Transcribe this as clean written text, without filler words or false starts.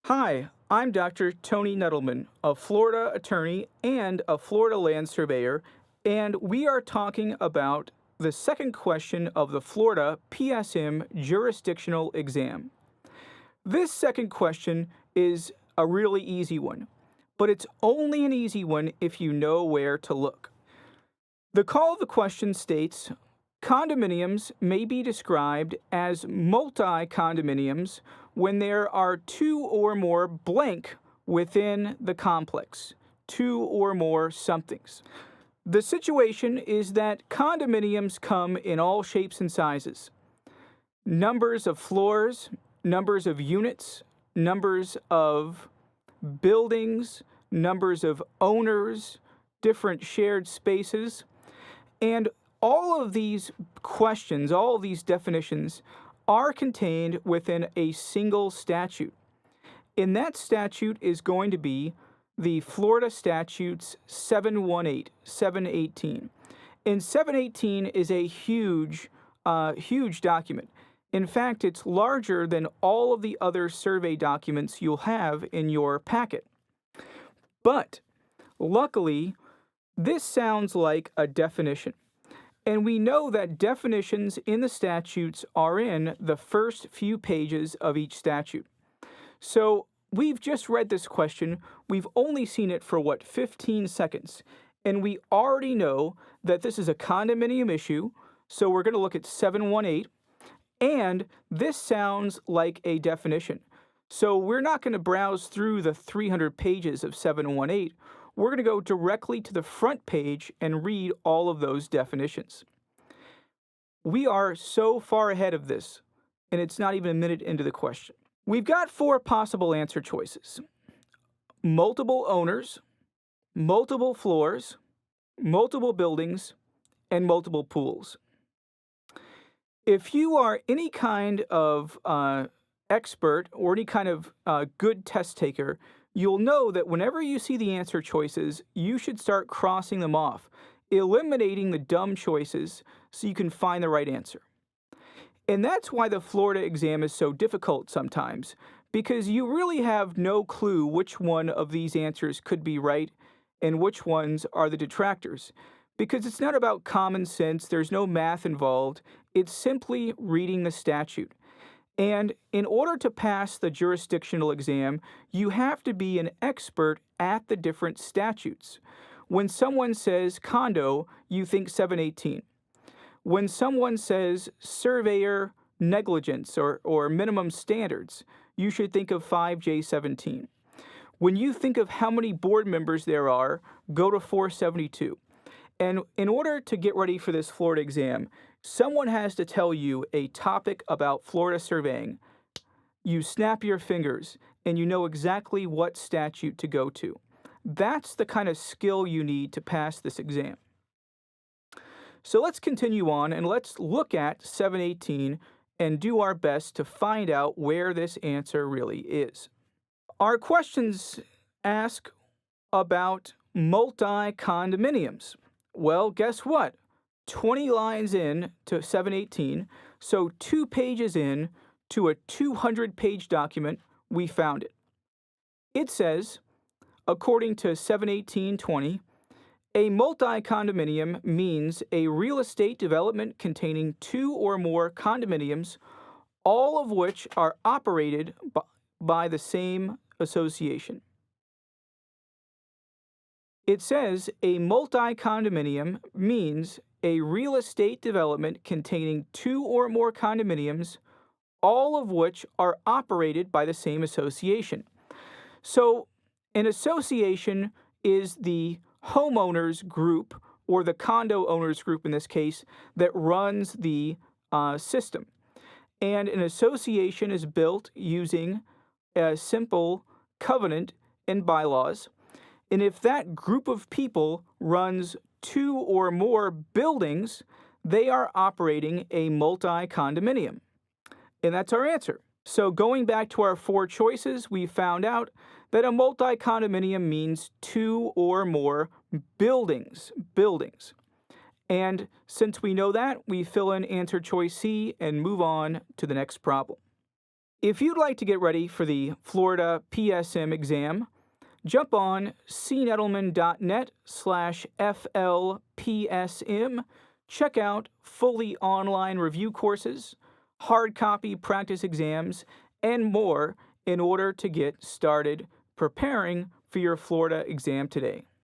Hi, I'm Dr. Tony Nettleman, a Florida attorney and a Florida Land Surveyor, and we are talking about the second question of the Florida PSM Jurisdictional Exam. This second question is a really easy one, but it's only an easy one if you know where to look. The call of the question states, condominiums may be described as multi-condominiums when there are two or more blank within the complex, two or more somethings. The situation is that condominiums come in all shapes and sizes. Numbers of floors, numbers of units, numbers of buildings, numbers of owners, different shared spaces, and all of these questions, all of these definitions are contained within a single statute. And that statute is going to be the Florida Statutes 718, 718. And 718 is a huge document. In fact, it's larger than all of the other survey documents you'll have in your packet. But luckily, this sounds like a definition. And we know that definitions in the statutes are in the first few pages of each statute. So we've just read this question. We've only seen it for 15 seconds. And we already know that this is a condominium issue. So we're going to look at 718. And this sounds like a definition. So we're not going to browse through the 300 pages of 718. We're going to go directly to the front page and read all of those definitions. We are so far ahead of this, and it's not even a minute into the question. We've got four possible answer choices: multiple owners, multiple floors, multiple buildings, and multiple pools. If you are any kind of expert or any kind of good test taker, you'll know that whenever you see the answer choices, you should start crossing them off, eliminating the dumb choices so you can find the right answer. And that's why the Florida exam is so difficult sometimes, because you really have no clue which one of these answers could be right and which ones are the detractors. Because it's not about common sense, there's no math involved, it's simply reading the statute. And in order to pass the jurisdictional exam, you have to be an expert at the different statutes. When someone says condo, you think 718. When someone says surveyor negligence or minimum standards, you should think of 5J17. When you think of how many board members there are, go to 472. And in order to get ready for this Florida exam, someone has to tell you a topic about Florida surveying. You snap your fingers and you know exactly what statute to go to. That's the kind of skill you need to pass this exam. So let's continue on and let's look at 718 and do our best to find out where this answer really is. Our questions ask about multi-condominiums. Well, guess what? 20 lines in to 718, so 2 pages in to a 200-page document, we found it. It says, according to 718.20, a multi-condominium means a real estate development containing 2 or more condominiums, all of which are operated by the same association. It says a multi-condominium means a real estate development containing 2 or more condominiums, all of which are operated by the same association. So an association is the homeowners group, or the condo owners group in this case, that runs the system. And an association is built using a simple covenant and bylaws. And if that group of people runs 2 or more buildings, they are operating a multi-condominium. And that's our answer. So going back to our 4 choices, we found out that a multi-condominium means 2 or more buildings. And since we know that, we fill in answer choice C and move on to the next problem. If you'd like to get ready for the Florida PSM exam, jump on cnedelman.net/FLPSM. Check out fully online review courses, hard copy practice exams, and more in order to get started preparing for your Florida exam today.